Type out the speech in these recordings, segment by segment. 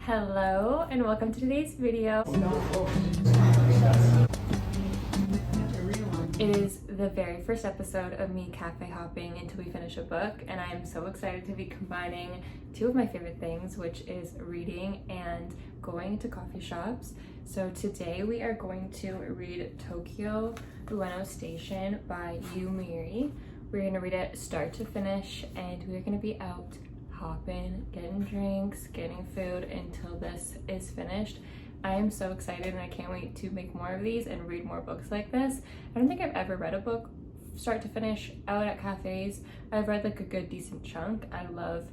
Hello and welcome to today's video. It is the very first episode of me cafe hopping until we finish a book, and I am so excited to be combining two of my favorite things, which is reading and going to coffee shops. So today we are going to read Tokyo Ueno Station by Yu Miri. We're going to read it start to finish, and we're going to be out hopping, getting drinks, getting food until this is finished. I am so excited and I can't wait to make more of these and read more books like this. I don't think I've ever read a book start to finish out at cafes. I've read like a good decent chunk. I love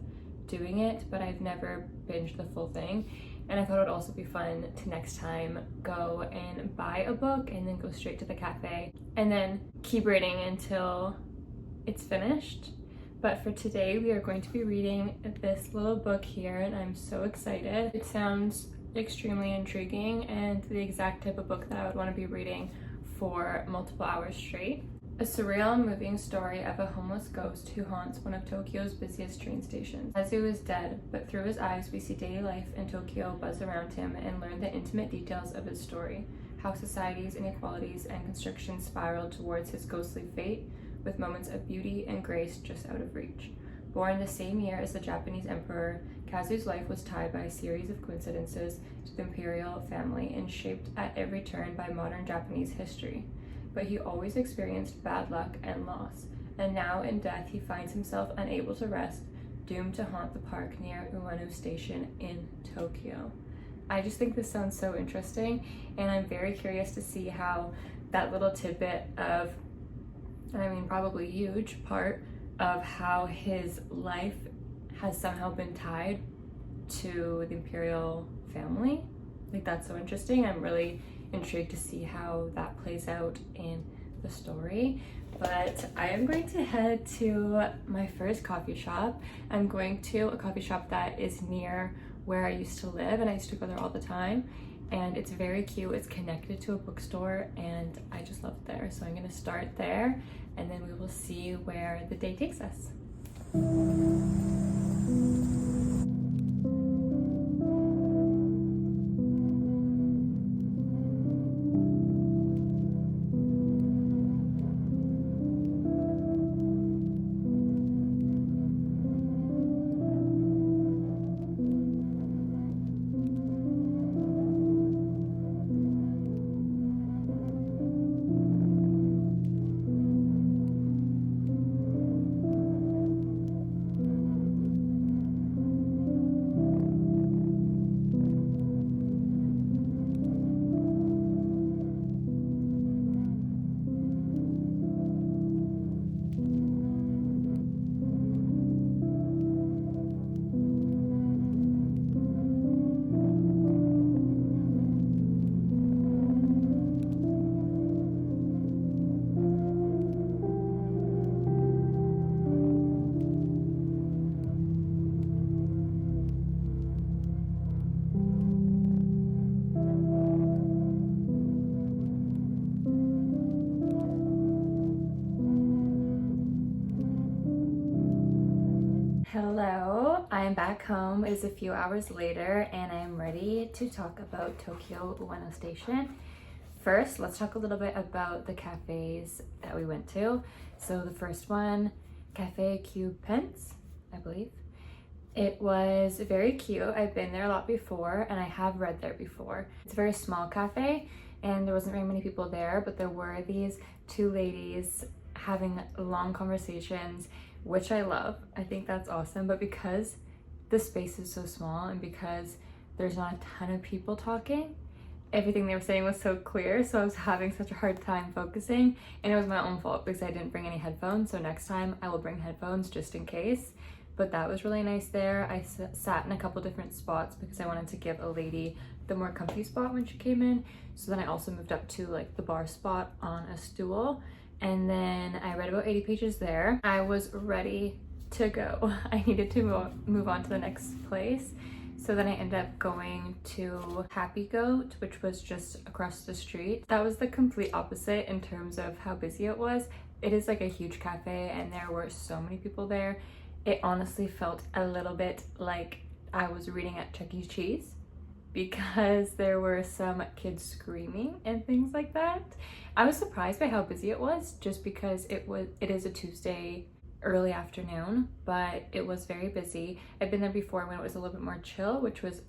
doing it, but I've never binged the full thing. And I thought it would also be fun to next time go and buy a book and then go straight to the cafe and then keep reading until it's finished. But for today, we are going to be reading this little book here, and I'm so excited. It sounds extremely intriguing and the exact type of book that I would want to be reading for multiple hours straight. A surreal and moving story of a homeless ghost who haunts one of Tokyo's busiest train stations. Kazu is dead, but through his eyes we see daily life in Tokyo buzz around him and learn the intimate details of his story, how society's inequalities and constrictions spiraled towards his ghostly fate, with moments of beauty and grace just out of reach. Born the same year as the Japanese emperor, Kazu's life was tied by a series of coincidences to the imperial family and shaped at every turn by modern Japanese history. But he always experienced bad luck and loss, and now in death he finds himself unable to rest, doomed to haunt the park near Ueno Station in Tokyo. I just think this sounds so interesting, and I'm very curious to see how that little tidbit of, probably huge part of how his life has somehow been tied to the imperial family. Like, that's so interesting. I'm really intrigued to see how that plays out in the story. But I am going to head to my first coffee shop. I'm going to a coffee shop that is near where I used to live, and I used to go there all the time. And it's very cute. It's connected to a bookstore, and I just love it there. So I'm gonna start there, and then we will see where the day takes us. Hello, I'm back home. It is a few hours later and I'm ready to talk about Tokyo Ueno Station. First, let's talk a little bit about the cafes that we went to. So the first one, Café Pence, I believe. It was very cute. I've been there a lot before and I have read there before. It's a very small cafe and there wasn't very many people there, but there were these two ladies having long conversations, which I love. I think that's awesome. But because the space is so small and because there's not a ton of people talking, everything they were saying was so clear, so I was having such a hard time focusing, and it was my own fault because I didn't bring any headphones, so next time I will bring headphones just in case. But that was really nice there. I sat in a couple different spots because I wanted to give a lady the more comfy spot when she came in, so then I also moved up to like the bar spot on a stool. And then I read about 80 pages there. I was ready to go. I needed to move on to the next place. So then I ended up going to Happy Goat, which was just across the street. That was the complete opposite in terms of how busy it was. It is like a huge cafe and there were so many people there. It honestly felt a little bit like I was reading at Chuck E. Cheese. because there were some kids screaming and things like that. I was surprised by how busy it was, just because it is a Tuesday early afternoon, but it was very busy. I've been there before when it was a little bit more chill, which was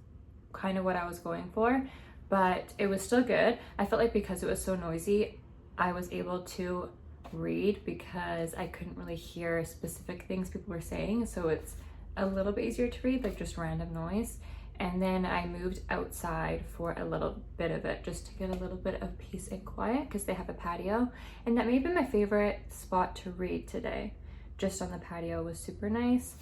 kind of what I was going for, but it was still good. I felt like because it was so noisy, I was able to read because I couldn't really hear specific things people were saying, so it's a little bit easier to read, like just random noise. And then I moved outside for a little bit of it, just to get a little bit of peace and quiet, because they have a patio, and that may have been my favorite spot to read today. Just on the patio was super nice.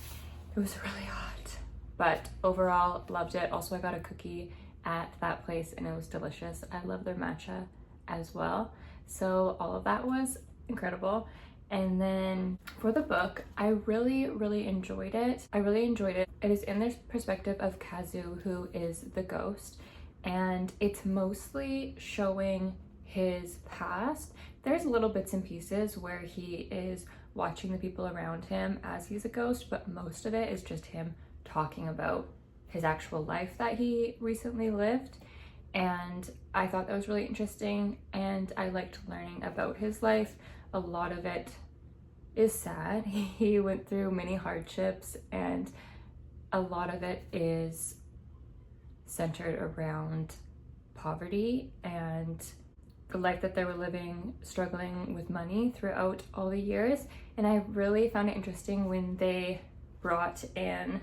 It was really hot, but overall loved it. Also, I got a cookie at that place and it was delicious. I love their matcha as well, so all of that was incredible. And then for the book, I really enjoyed it. It is in the perspective of Kazu, who is the ghost, and it's mostly showing his past. There's little bits and pieces where he is watching the people around him as he's a ghost, but most of it is just him talking about his actual life that he recently lived. And I thought that was really interesting, and I liked learning about his life. A lot of it is sad. He went through many hardships, and a lot of it is centered around poverty and the life that they were living, struggling with money throughout all the years. And I really found it interesting when they brought in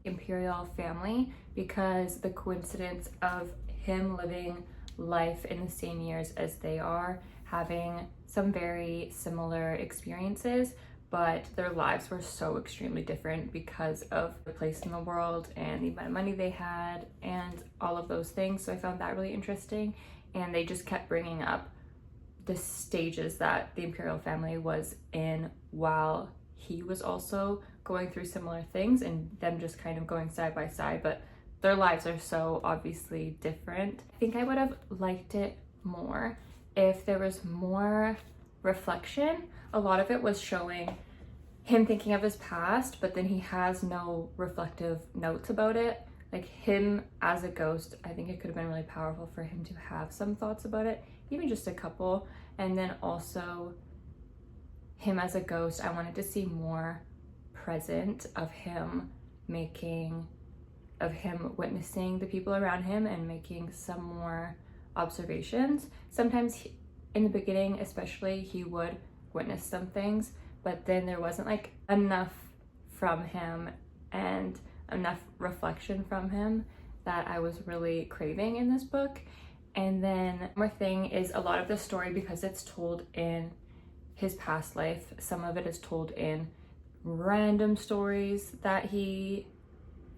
imperial family, because the coincidence of him living life in the same years as they are, having some very similar experiences, but their lives were so extremely different because of their place in the world and the amount of money they had and all of those things. So I found that really interesting, and they just kept bringing up the stages that the imperial family was in while he was also going through similar things, and them just kind of going side by side, but their lives are so obviously different. I think I would have liked it more if there was more reflection. A lot of it was showing him thinking of his past, but then he has no reflective notes about it. Like him as a ghost, I think it could have been really powerful for him to have some thoughts about it, even just a couple. And then also him as a ghost, I wanted to see more present of him witnessing the people around him and making some more observations. Sometimes in the beginning especially, he would witness some things, but then there wasn't like enough from him and enough reflection from him that I was really craving in this book. And then one more thing is, a lot of the story, because it's told in his past life, some of it is told in random stories that he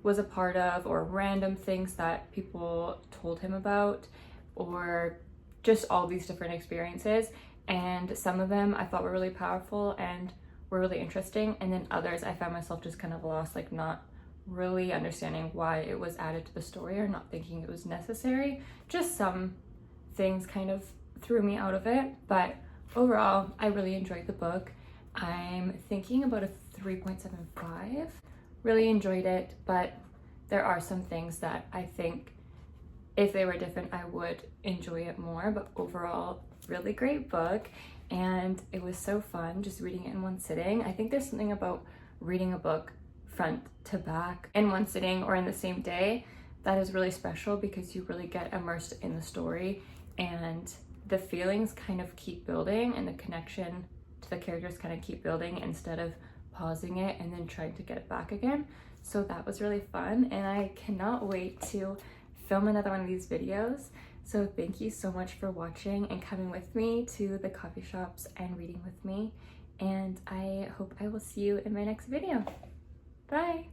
was a part of, or random things that people told him about, or just all these different experiences. And some of them I thought were really powerful and were really interesting, and then others I found myself just kind of lost, like not really understanding why it was added to the story or not thinking it was necessary. Just some things kind of threw me out of it, but overall I really enjoyed the book. I'm thinking about a 3.75. Really enjoyed it, but there are some things that I think if they were different I would enjoy it more. But overall, really great book, and it was so fun just reading it in one sitting. I think there's something about reading a book front to back in one sitting or in the same day that is really special, because you really get immersed in the story and the feelings kind of keep building and the connection to the characters kind of keep building instead of pausing it and then trying to get it back again. So that was really fun, and I cannot wait to film another one of these videos. So thank you so much for watching and coming with me to the coffee shops and reading with me, and I hope I will see you in my next video. Bye!